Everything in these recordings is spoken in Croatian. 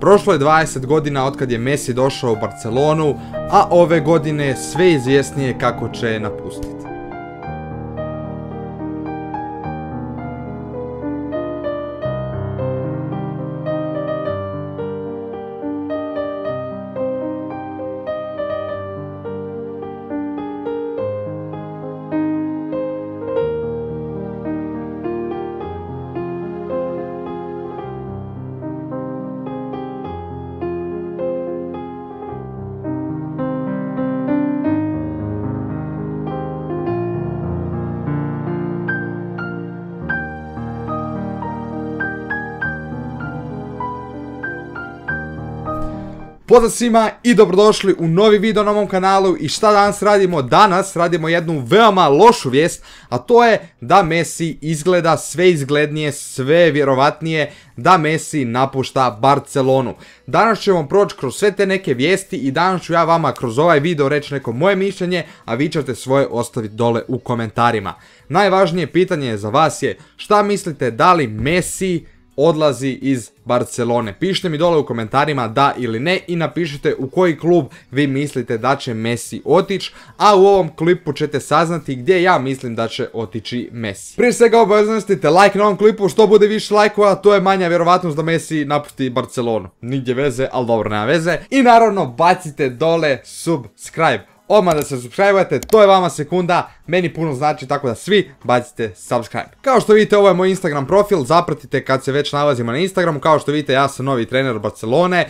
Prošlo je 20 godina otkad je Messi došao u Barcelonu, a ove godine sve izvjesnije kako će je napustiti. Pozdrav svima i dobrodošli u novi video na mom kanalu. I šta danas radimo? Danas radimo jednu veoma lošu vijest, a to je da Messi izgleda sve izglednije, sve vjerovatnije da Messi napušta Barcelonu. Danas ćemo proći kroz sve te neke vijesti i danas ću ja vama kroz ovaj video reći neko moje mišljenje, a vi ćete svoje ostaviti dole u komentarima. Najvažnije pitanje za vas je šta mislite, da li Messi odlazi iz Barcelone? Pišite mi dole u komentarima da ili ne i napišite u koji klub vi mislite da će Messi otići, a u ovom klipu ćete saznati gdje ja mislim da će otići Messi. Prije svega obavezno stavite like na ovom klipu, što bude više lajkova to je manja vjerovatnost da Messi napusti Barcelonu. Nigdje veze, ali dobro, nema veze. I naravno bacite dole subscribe. Odmah da se subscribe-ujete, to je vama sekunda, meni puno znači, tako da svi bacite subscribe. Kao što vidite, ovo je moj Instagram profil, zapratite kad se već nalazimo na Instagramu. Kao što vidite, ja sam novi trener Barcelone,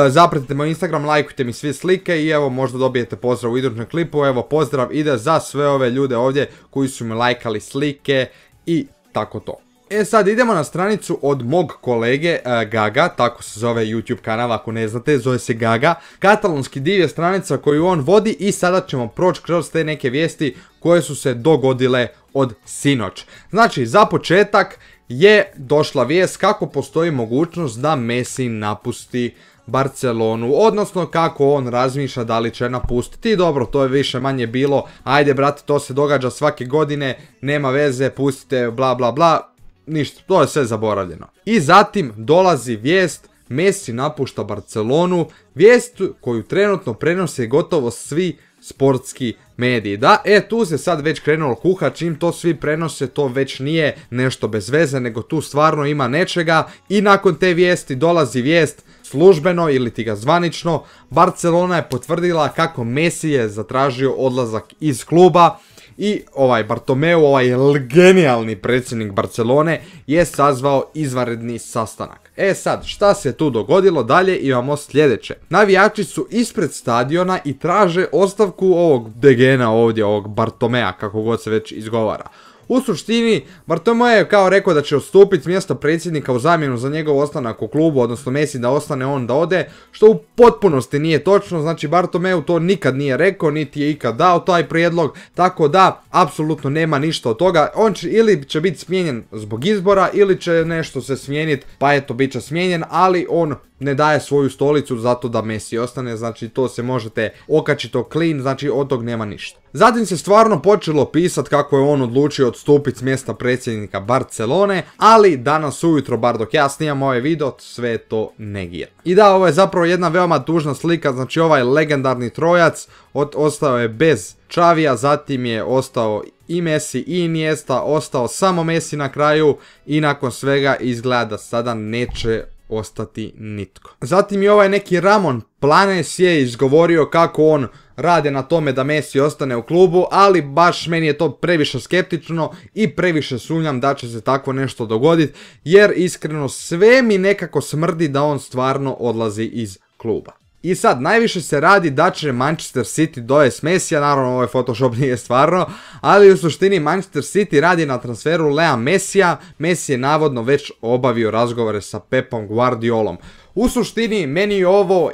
zapratite moj Instagram, lajkujte mi svi slike i evo možda dobijete pozdrav u idućem klipu. Evo pozdrav ide za sve ove ljude ovdje koji su mi lajkali slike i tako to. E sad idemo na stranicu od mog kolege Gaga, tako se zove YouTube kanal ako ne znate, zove se Gaga. Katalonski div je stranica koju on vodi i sada ćemo proći kroz te neke vijesti koje su se dogodile od sinoć. Znači za početak je došla vijest kako postoji mogućnost da Messi napusti Barcelonu, odnosno kako on razmišlja da li će napustiti. Dobro, to je više manje bilo, ajde brate, to se događa svake godine, nema veze, pustite bla bla bla. Ništa, to je sve zaboravljeno. I zatim dolazi vijest, Messi napušta Barcelonu, vijest koju trenutno prenose gotovo svi sportski mediji. Da, tu se sad već krenulo kuha, čim to svi prenose, to već nije nešto bez veze, nego tu stvarno ima nečega. I nakon te vijesti dolazi vijest službeno ili ti ga zvanično, Barcelona je potvrdila kako Messi je zatražio odlazak iz kluba. I ovaj Bartomeu, ovaj genijalni predsjednik Barcelone, je sazvao izvanredni sastanak. E sad, šta se tu dogodilo? Dalje imamo sljedeće. Navijači su ispred stadiona i traže ostavku ovog degena ovdje, ovog Bartomea, kako god se već izgovara. U suštini, Bartomeu je kao rekao da će odstupiti s mjesta predsjednika u zamjenu za njegov ostanak u klubu, odnosno Messi da ostane, on da ode, što u potpunosti nije točno. Znači Bartomeu to nikad nije rekao, niti je ikad dao taj prijedlog, tako da apsolutno nema ništa od toga. On će ili će biti smijenjen zbog izbora ili će nešto se smijeniti, pa eto bit će smijenjen, ali on ne daje svoju stolicu zato da Messi ostane, znači to se možete okačiti o clean, znači od tog nema ništa. Zatim se stvarno počelo pisati kako je on odlučio odstupiti s mjesta predsjednika Barcelone, ali danas ujutro, bar dok ja snimam ovaj video, sve to negira. I da, ovo je zapravo jedna veoma tužna slika, znači ovaj legendarni trojac ostao je bez Xavija, zatim je ostao i Messi i Iniesta, ostao samo Messi na kraju i nakon svega izgleda da sada neće ostati nitko. Zatim je ovaj neki Ramon Planes je izgovorio kako on rade na tome da Messi ostane u klubu, ali baš meni je to previše skeptično i previše sumnjam da će se tako nešto dogoditi, jer iskreno sve mi nekako smrdi da on stvarno odlazi iz kluba. I sad, najviše se radi da će Manchester City dovesti Messija, naravno ovaj Photoshop nije stvarno, ali u suštini Manchester City radi na transferu Lea Messija. Messi je navodno već obavio razgovore sa Pepom Guardiolom. U suštini, meni je ovo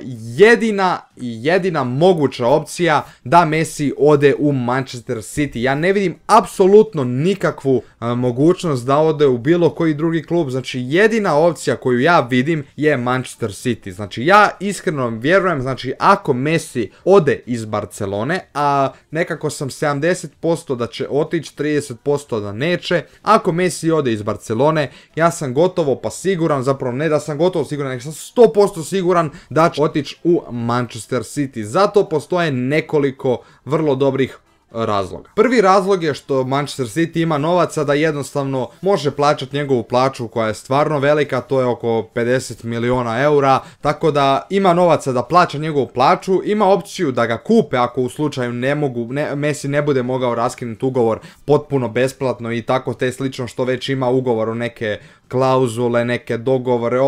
jedina moguća opcija da Messi ode u Manchester City. Ja ne vidim apsolutno nikakvu mogućnost da ode u bilo koji drugi klub. Znači, jedina opcija koju ja vidim je Manchester City. Znači, ja iskreno vjerujem, znači, ako Messi ode iz Barcelone, a nekako sam 70% da će otići, 30% da neće. Ako Messi ode iz Barcelone, ja sam gotovo pa siguran, zapravo ne da sam gotovo siguran, nego sam 100% siguran da će otići u Manchester City. Zato postoje nekoliko vrlo dobrih razloga. Prvi razlog je što Manchester City ima novaca da jednostavno može plaćati njegovu plaću koja je stvarno velika, to je oko 50 miliona eura, tako da ima novaca da plaća njegovu plaću, ima opciju da ga kupe ako u slučaju Messi ne bude mogao raskinuti ugovor potpuno besplatno i tako te slično što već ima ugovor o neke klauzule, neke dogovore,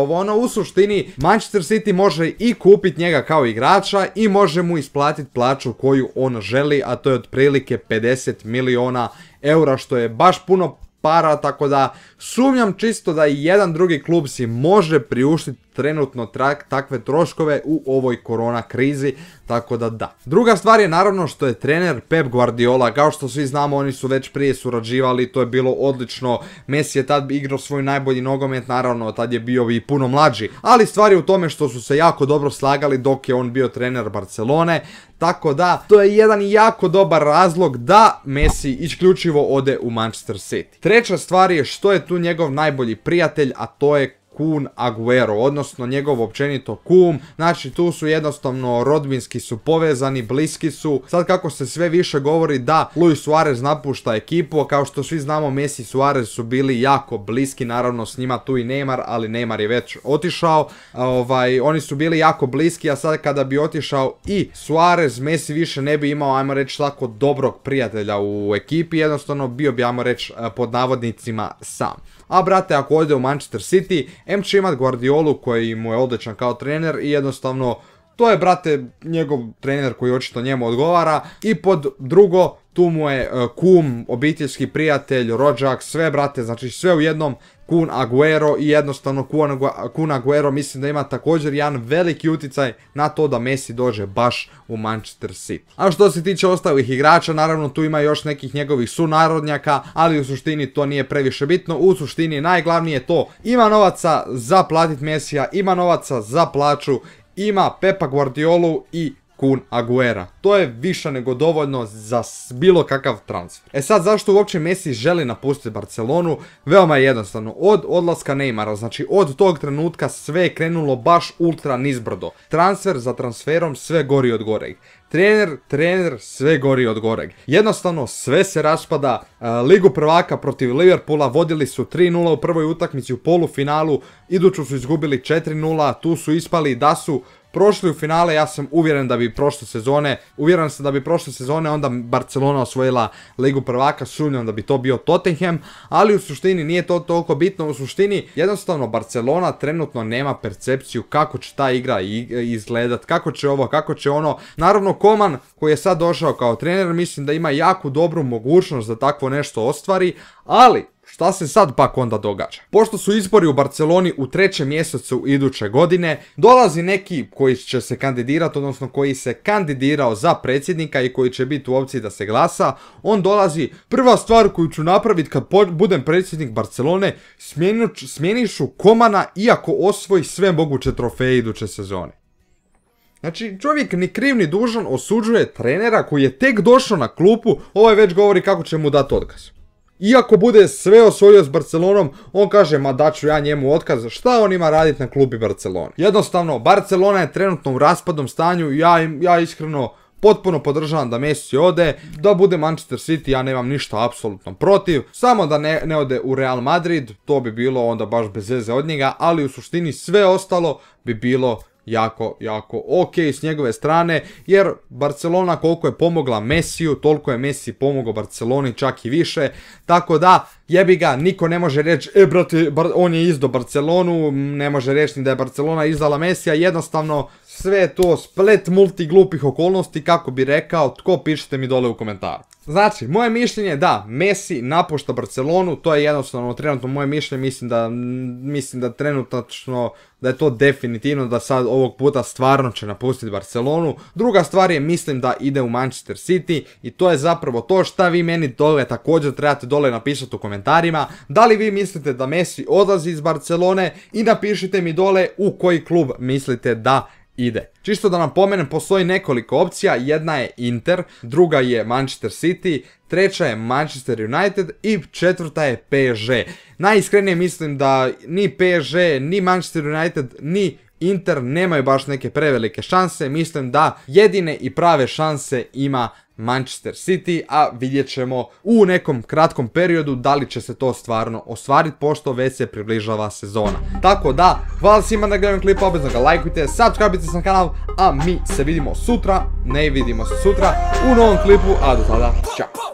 u suštini Manchester City može i kupiti njega kao igrača i može mu isplatiti plaću koju on želi, a to je otprilike 50 miliona eura, što je baš puno para, tako da sumnjam čisto da i jedan drugi klub si može priuštiti trenutno takve troškove u ovoj korona krizi, tako da da. Druga stvar je naravno što je trener Pep Guardiola, kao što svi znamo oni su već prije surađivali, to je bilo odlično, Messi je tad igrao svoj najbolji nogomet, naravno tad je bio i puno mlađi, ali stvar je u tome što su se jako dobro slagali dok je on bio trener Barcelone, tako da to je jedan jako dobar razlog da Messi isključivo ode u Manchester City. Treća stvar je što je tu njegov najbolji prijatelj, a to je Kun Aguero, odnosno njegov općenito kum, znači tu su jednostavno rodbinski su povezani, bliski su. Sad kako se sve više govori da Luis Suarez napušta ekipu, kao što svi znamo Messi i Suarez su bili jako bliski, naravno s njima tu i Neymar, ali Neymar je već otišao, oni su bili jako bliski, a sad kada bi otišao i Suarez, Messi više ne bi imao, ajmo reći tako, dobrog prijatelja u ekipi, jednostavno bio bi, ajmo reći, pod navodnicima sam. A brate, ako ode u Manchester City, M će imat Guardiolu koji mu je odličan kao trener i jednostavno to je, brate, njegov trener koji očito njemu odgovara. I pod drugo, tu mu je kum, obiteljski prijatelj, rođak, sve, brate, znači sve u jednom. Kun Aguero i jednostavno Kun Aguero mislim da ima također jedan veliki utjecaj na to da Messi dođe baš u Manchester City. A što se tiče ostalih igrača, naravno tu ima još nekih njegovih sunarodnjaka, ali u suštini to nije previše bitno. U suštini najglavnije to, ima novaca za platit Messija, ima novaca za plaću, ima Pepa Guardiolu i Kun Aguera. To je više nego dovoljno za bilo kakav transfer. E sad, zašto uopće Messi želi napustiti Barcelonu? Veoma je jednostavno. Od odlaska Neymara, znači od tog trenutka sve je krenulo baš ultra nizbrdo. Transfer za transferom, sve gori od goreg. Trener, sve gori od goreg. Jednostavno sve se raspada. Ligu prvaka protiv Liverpoola vodili su 3-0 u prvoj utakmici, u polufinalu iduću su izgubili 4-0, tu su ispali da su prošli u finale. Ja sam uvjeren da bi prošle sezone onda Barcelona osvojila Ligu prvaka, sumnjam da bi to bio Tottenham, ali u suštini nije to toliko bitno. U suštini jednostavno Barcelona trenutno nema percepciju kako će ta igra izgledat, kako će ovo, kako će ono. Naravno Koman koji je sad došao kao trener mislim da ima jako dobru mogućnost da takvo nešto ostvari, ali šta se sad pak onda događa? Pošto su izbori u Barceloni u 3. mjesecu iduće godine, dolazi neki koji će se kandidirati, odnosno koji se kandidirao za predsjednika i koji će biti u opciji da se glasa. On dolazi, prva stvar koju ću napraviti kad budem predsjednik Barcelone, smijenit ću Komana iako osvoji sve moguće trofeje iduće sezone. Znači, čovjek ni kriv ni dužan osuđuje trenera koji je tek došao na klupu, ovaj već govori kako će mu dati otkaz. Iako bude sve osvojio s Barcelonom, on kaže, ma daću ja njemu otkaz, šta on ima raditi na klubi Barcelone? Jednostavno, Barcelona je trenutno u raspadnom stanju i ja iskreno potpuno podržavam da Messi ode, da bude Manchester City, ja nemam ništa apsolutno protiv, samo da ne ode u Real Madrid, to bi bilo onda baš bez veze od njega, ali u suštini sve ostalo bi bilo jako ok s njegove strane, jer Barcelona koliko je pomogla Messiju, toliko je Messi pomogao Barceloni, čak i više, tako da jebi ga, niko ne može reći, brate, on je izdao Barcelonu, ne može reći ni da je Barcelona izdala Messija, jednostavno sve je to splet multi glupih okolnosti, kako bi rekao, tko, pišite mi dole u komentaru. Znači, moje mišljenje je da Messi napušta Barcelonu, to je jednostavno trenutno moje mišljenje, mislim da trenutno da je to definitivno, da sad ovog puta stvarno će napustiti Barcelonu. Druga stvar je, mislim da ide u Manchester City i to je zapravo to. Šta vi meni dole također trebate dole napisati u komentarima. Da li vi mislite da Messi odlazi iz Barcelone i napišite mi dole u koji klub mislite da ide. Čisto da napomenem, postoji nekoliko opcija, jedna je Inter, druga je Manchester City, treća je Manchester United i četvrta je PSG. Najiskrenije mislim da ni PSG, ni Manchester United, ni Inter nemaju baš neke prevelike šanse, mislim da jedine i prave šanse ima Manchester City, a vidjet ćemo u nekom kratkom periodu da li će se to stvarno ostvariti, pošto već se približava sezona. Tako da, hvala svima na gledanju klipa, obavezno ga lajkujte, subscribe se na kanal, a mi se vidimo sutra, u novom klipu, a do tada, čao!